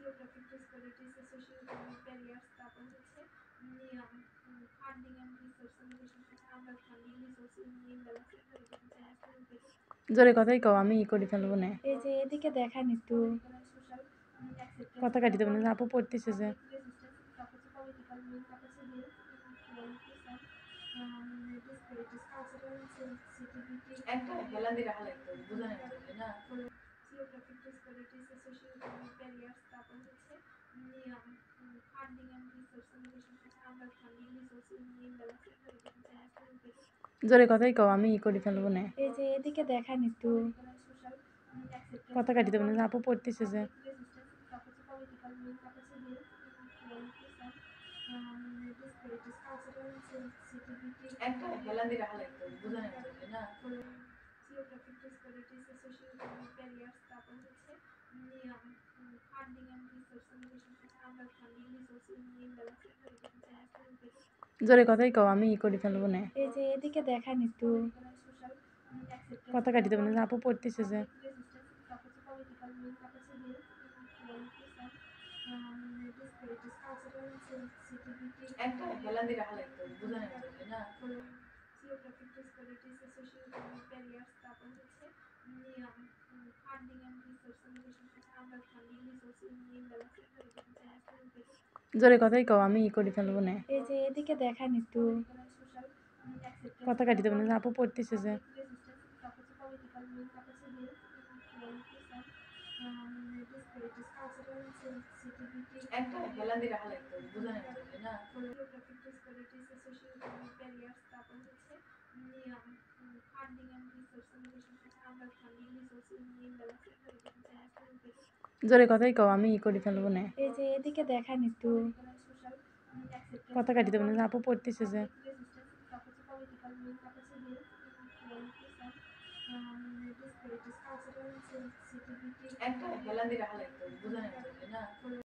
Geographic ডিসপারিটিস, social economic barriers, তারপর হচ্ছে funding and resource limitation, আমরা ফান্ডিং রিসোর্স ইমব্যালেন্স, জোরে কথাই কও, আমি ই করে ফেলবো না। এই যে এদিকে দেখান একটু কথা কাটি দেবো না, আপু পড়তেছে যে। একটা হেলা দিয়ে রাখা লাগতো বুঝানোর জন্য না জিওগ্রাফিক ডিসপারিটিস, সোশ্যাল ইকোনমিক ব্যারিয়ার্স, তারপর হচ্ছে ফান্ডিং এন্ড রিসোর্স লিমিটেশন, আমরা ফান্ডিং রিসোর্স ইমব্যালেন্স, জোরে কথাই কও, আমি ই করে ফেলবো না। এই যে এদিকে দেখান একটু কথা কাটি দেবো না, আপু পড়তেছে যে। একটা হেলা দিয়ে রাখা লাগতো বুঝানোর জন্য না জিওগ্রাফিক ডিসপারিটিস, সোশ্যাল ইকোনমিক ব্যারিয়ার্স, তারপর হচ্ছে ফান্ডিং এন্ড রিসোর্স লিমিটেশন, আমরা ফান্ডিং রিসোর্স ইমব্যালেন্স, জোরে কথাই কও, আমি ই করে ফেলবো না। এই যে এদিকে দেখান একটু কথা কাটি দেবো না, আপু পড়তেছে যে। একটা হেলা দিয়ে রাখা লাগতো বুঝানোর জন্য না জিওগ্রাফিক ডিসপারিটিস, সোশ্যাল ইকোনমিক ব্যারিয়ার্স, তারপর হচ্ছে ফান্ডিং এন্ড রিসোর্স লিমিটেশন, আমরা ফান্ডিং রিসোর্স ইমব্যালেন্স, জোরে কথাই কও, আমি ই করে ফেলবো না। এই যে এদিকে দেখান একটু কথা কাটি দেবো না, আপু পড়তেছে যে। একটা হেলা দিয়ে রাখা লাগতো বুঝানোর জন্য না জিওগ্রাফিক ডিসপারিটিস, সোশ্যাল ইকোনমিক ব্যারিয়ার্স, তারপর হচ্ছে ফান্ডিং এন্ড রিসোর্স লিমিটেশন, আমরা ফান্ডিং রিসোর্স ইমব্যালেন্স, জোরে কথাই কও, আমি ই করে ফেলবো না। এই যে এদিকে দেখান একটু কথা কাটি দেবো না, আপু পড়তেছে যে। একটা হেলা দিয়ে রাখা লাগতো বুঝানোর জন্য না